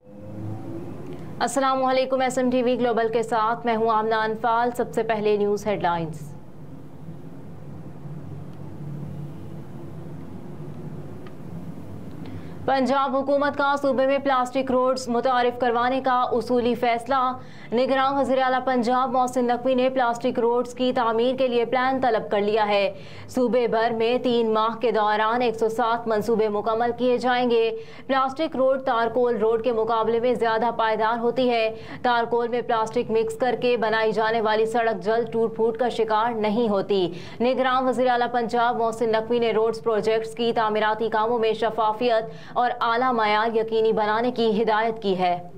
अस्सलामुअलैकुम, SMTV global के साथ मैं हूं आमना अनफाल। सबसे पहले न्यूज़ हेडलाइंस। पंजाब हुकूमत का सूबे में प्लास्टिक रोड्स मुतारिफ करवाने का उसूली फैसला। निगरान वज़ीर आला पंजाब मोहसिन नकवी ने प्लास्टिक रोड्स की तामीर के लिए प्लान तलब कर लिया है। सूबे भर में 3 माह के दौरान 107 मंसूबे मुकम्मल किए जाएंगे। प्लास्टिक रोड तारकोल रोड के मुकाबले में ज़्यादा पायदार होती है। तारकोल में प्लास्टिक मिक्स करके बनाई जाने वाली सड़क जल्द टूट फूट का शिकार नहीं होती। निगरान वज़ीर आला पंजाब मोहसिन नकवी ने रोड्स प्रोजेक्ट्स की तामीराती कामों में शफाफियत और आला मयार यकीनी बनाने की हिदायत की है।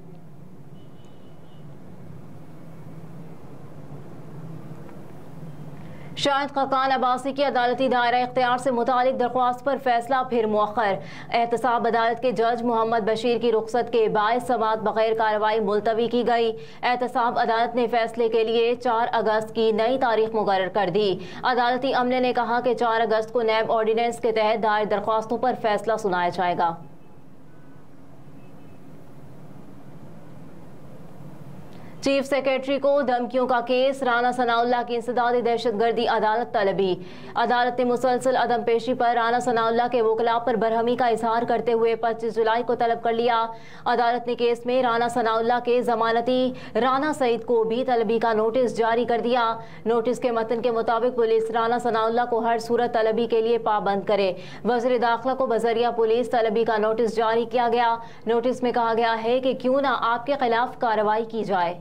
शाहिद खाकान अब्बासी की अदालती दायरा इख्तियार से मुतालिक दरख्वास्त पर फैसला फिर मुअख्खर। एहतसाब अदालत के जज मोहम्मद बशीर की रुख्सत के बायस समात बगैर कार्रवाई मुलतवी की गई। एहतसाब अदालत ने फैसले के लिए 4 अगस्त की नई तारीख मुकर्रर कर दी। अदालती अमले ने कहा कि 4 अगस्त को नैब ऑर्डिनेंस के तहत दायर दरख्वास्तों पर फैसला सुनाया जाएगा। चीफ सेक्रेटरी को धमकियों का केस। राना सनाउल्लाह की इंसदादी दहशतगर्दी अदालत तलबी। अदालत ने मुसलसल अदम पेशी पर राना सनाउल्लाह के वकला पर बरहमी का इजहार करते हुए 25 जुलाई को तलब कर लिया। अदालत ने केस में राना सनाउल्लाह के जमानती राना सईद को भी तलबी का नोटिस जारी कर दिया। नोटिस के मतन के मुताबिक पुलिस राना सनाउल्लाह को हर सूरत तलबी के लिए पाबंद करे। वज़ीर दाखिला को बजरिया पुलिस तलबी का नोटिस जारी किया गया। नोटिस में कहा गया है कि क्यों ना आपके खिलाफ कार्रवाई की जाए।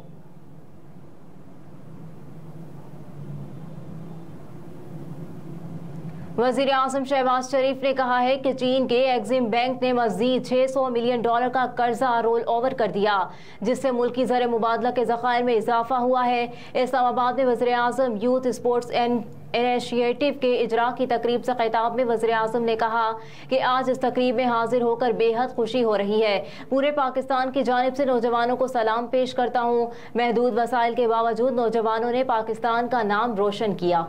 वज़ीर आज़म शहबाज शरीफ ने कहा है कि चीन के एक्सिम बैंक ने मज़ीद $600 मिलियन का कर्जा रोल ओवर कर दिया, जिससे मुल्की ज़र मुबादला के ज़खायर में इजाफा हुआ है। इस्लामाबाद में वज़ीर आज़म यूथ स्पोर्ट्स इनिशिएटिव के इजरा की तकरीब से खिताब में वज़ीर आज़म ने कहा कि आज इस तकरीब में हाजिर होकर बेहद खुशी हो रही है। पूरे पाकिस्तान की जानिब से नौजवानों को सलाम पेश करता हूँ। महदूद वसाइल के बावजूद नौजवानों ने पाकिस्तान का नाम रोशन किया।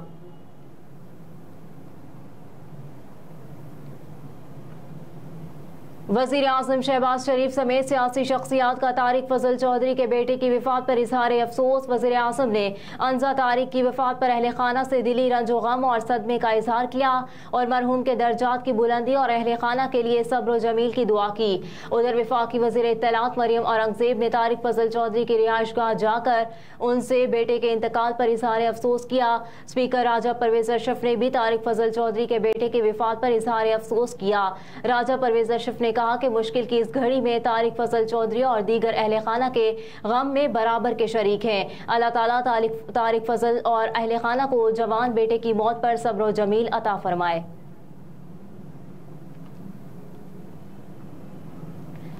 वज़ीर आज़म शहबाज शरीफ समेत सियासी शख्सियात का तारिक फजल चौधरी के बेटे की वफ़ात पर इजहार अफसोस। वज़ीर आज़म ने अंजा तारिक की वफ़ात पर अहले खाना से दिली रंजो गम और सदमे का इजहार किया और मरहूम के दर्जात की बुलंदी और अहले खाना के लिए सब्र जमील की दुआ की। उधर वफाकी वज़ीर इत्तलात मरियम औरंगज़ेब ने तारिक फजल चौधरी की रिहाइशगाह जाकर उनसे बेटे के इंतकाल पर इजहार अफसोस किया। स्पीकर राजा परवेज़ अशरफ ने भी तारिक फजल चौधरी के बेटे की वफ़ात पर इजहार अफसोस किया। राजा परवेज़ अशरफ ने कहा कि मुश्किल की इस घड़ी में तारिक फजल चौधरी और दीगर अहले खाना के गम में बराबर के शरीक हैं। अल्लाह ताला तारिक फजल और अहले खाना को जवान बेटे की मौत पर सब्र जमील अता फरमाए।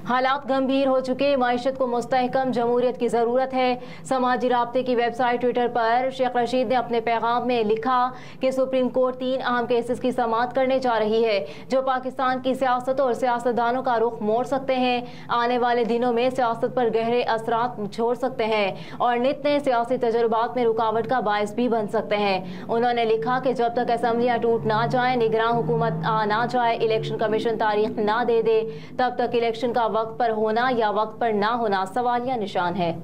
हालात गंभीर हो चुके, माइशत को मुस्तहकम जमहूरियत की ज़रूरत है। समाजी राब्ते की वेबसाइट ट्विटर पर शेख रशीद ने अपने पैगाम में लिखा कि सुप्रीम कोर्ट 3 अहम केसेस की समाअत करने जा रही है जो पाकिस्तान की सियासत और सियासतदानों का रुख मोड़ सकते हैं, आने वाले दिनों में सियासत पर गहरे असरात छोड़ सकते हैं और नित नए सियासी तजुर्बात में रुकावट का बायस भी बन सकते हैं। उन्होंने लिखा कि जब तक असम्बलियाँ टूट ना जाए, निगरान हुकूमत आ ना जाए, इलेक्शन कमीशन तारीख ना दे दे, तब तक इलेक्शन का वक्त पर होना या वक्त पर ना होना सवालिया निशान है।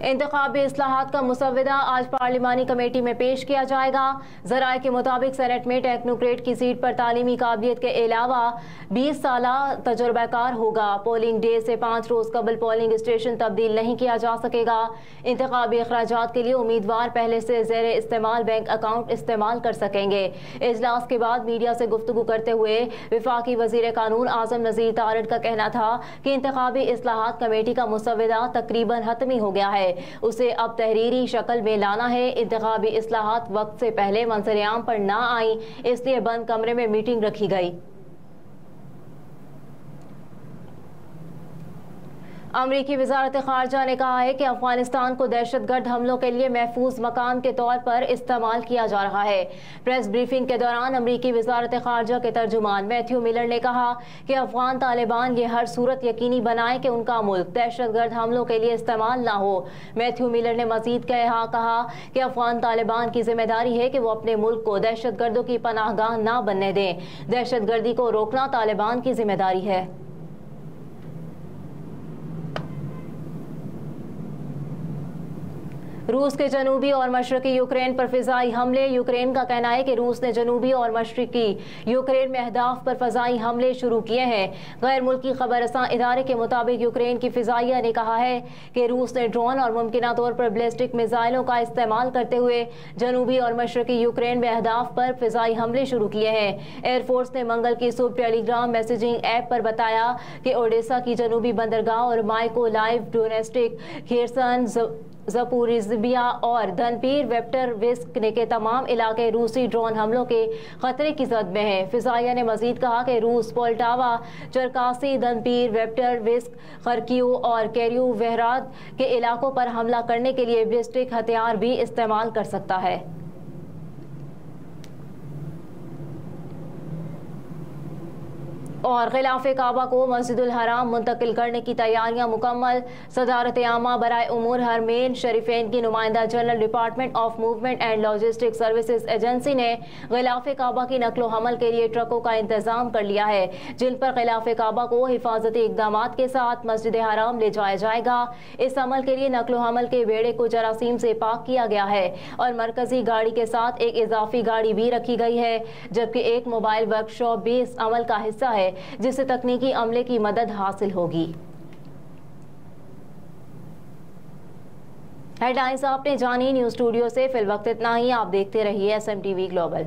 इंतखाबी इस्लाहात का मुसव्वदा आज पार्लिमानी कमेटी में पेश किया जाएगा। ज़राए के मुताबिक सेनेट में टेक्नोक्रेट की सीट पर तालीमी काबिलियत के अलावा 20 साल तजुर्बाकार होगा। पोलिंग डे से 5 रोज कबल पोलिंग स्टेशन तब्दील नहीं किया जा सकेगा। इंतखाबी अखराजात के लिए उम्मीदवार पहले से ज़ेर इस्तेमाल बैंक अकाउंट इस्तेमाल कर सकेंगे। इजलास के बाद मीडिया से गुफ्तगू करते हुए वफाकी वजीर कानून आजम नज़ीर तारड़ का कहना था कि इंतखाबी इस्लाहात कमेटी का मुसव्वदा तकरीबन हतमी हो गया है, उसे अब तहरीरी शक्ल में लाना है। इंतखाबी इस्लाहात वक्त से पहले मंजर-ए-आम पर ना आई, इसलिए बंद कमरे में मीटिंग रखी गई। अमरीकी वजारत खारजा ने कहा है कि अफगानिस्तान को दहशतगर्द हमलों के लिए महफूज मकाम के तौर पर इस्तेमाल किया जा रहा है। प्रेस ब्रीफिंग के दौरान अमरीकी वजारत खारजा के तर्जुमान मैथ्यू मिलर ने कहा कि अफगान तालिबान ये हर सूरत यकीनी बनाए कि उनका मुल्क दहशतगर्द हमलों के लिए इस्तेमाल ना हो। मैथ्यू मिलर ने मजीद कहा कि अफगान तालिबान की जिम्मेदारी है कि वो अपने मुल्क को दहशतगर्दों की पनाहगाह ना बनने दें। दहशतगर्दी को रोकना तालिबान की जिम्मेदारी है। रूस के जनूबी और मशरकी यूक्रेन पर फिजाई हमले। यूक्रेन का कहना है कि रूस ने जनूबी और मशरकी यूक्रेन में अहदाफ पर फिजाई हमले शुरू किए हैं। गैर मुल्की खबरसां इदारे के मुताबिक यूक्रेन की फिजाइया ने कहा है कि रूस ने ड्रोन और मुमकिना तौर पर बैलिस्टिक मिसाइलों का इस्तेमाल करते हुए जनूबी और मशरकी यूक्रेन में अहदाफ पर फिजाई हमले शुरू किए हैं। एयरफोर्स ने मंगल की सुबह टेलीग्राम मैसेजिंग ऐप पर बताया कि ओडेसा की जनूबी बंदरगाह और माइकोलाइव, डोनेस्टिक, खेरसन, ज़पोरिज़िया और धनपीर वेप्टरविस्क के तमाम इलाके रूसी ड्रोन हमलों के खतरे की जद में हैं। फिजाइया ने मजीद कहा कि रूस पोल्टावा, चरकासी, धनपीर, वेप्टरविस्क, खरकीव और कैरियो वेहराद के इलाकों पर हमला करने के लिए बैलिस्टिक हथियार भी इस्तेमाल कर सकता है। और खिलाफ काबा को मस्जिदुल हराम मुंतकिल करने की तैयारियां मुकम्मल। सदारत आमा बराए उमूर हरमैन शरीफैन की नुमाइंदा general department of movement and logistic services agency ने खिलाफ काबा की नकलो हमल के लिए ट्रकों का इंतजाम कर लिया है, जिन पर खिलाफ काबा को हिफाजती इकदाम के साथ मस्जिद हराम ले जाया जाएगा। इस अमल के लिए नकलो हमल के बेड़े को जरासीम से पाक किया गया है और मरकजी गाड़ी के साथ एक इजाफी गाड़ी भी रखी गई है, जबकि एक मोबाइल वर्कशॉप भी इस अमल का हिस्सा है, जिससे तकनीकी अमले की मदद हासिल होगी। हेडलाइंस आपने जानी। न्यूज़ स्टूडियो से फिल वक्त इतना ही। आप देखते रहिए SMTV ग्लोबल।